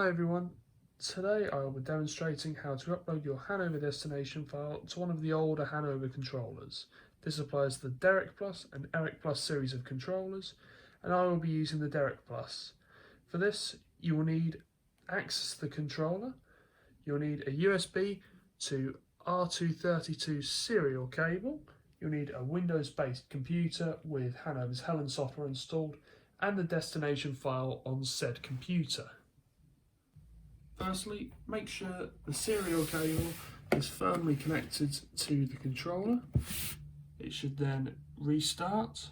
Hi everyone, today I will be demonstrating how to upload your Hanover destination file to one of the older Hanover controllers. This applies to the Deric Plus and Eric Plus series of controllers, and I will be using the Deric Plus. For this you will need access to the controller, you'll need a USB to R232 serial cable, you'll need a Windows-based computer with Hanover's Helen software installed, and the destination file on said computer. Firstly, make sure the serial cable is firmly connected to the controller. It should then restart.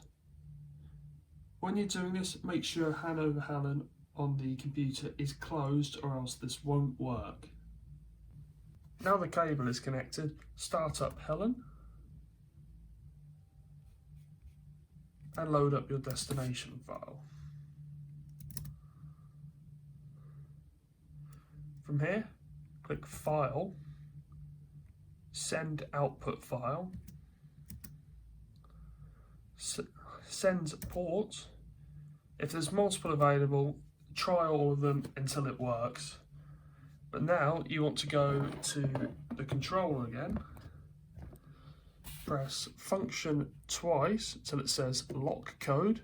When you're doing this, make sure Hanover Helen on the computer is closed or else this won't work. Now the cable is connected, start up Helen and load up your destination file. From here, click File, Send Output File, Send Port. If there's multiple available, try all of them until it works. But now you want to go to the controller again, press function twice till it says lock code,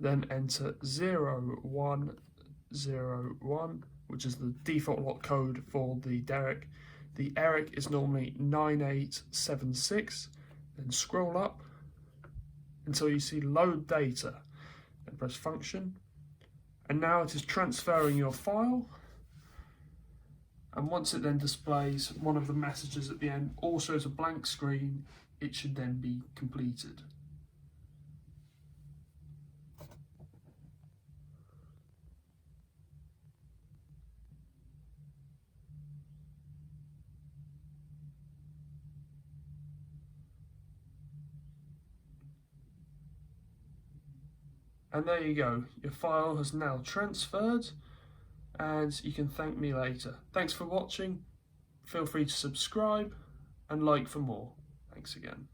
then enter 0101, which is the default lock code for the Deric. The Eric is normally 9876, then scroll up until you see load data and press function, and now it is transferring your file, and once it then displays one of the messages at the end, also as a blank screen, it should then be completed. And there you go, your file has now transferred and you can thank me later. Thanks for watching, feel free to subscribe and like for more. Thanks again.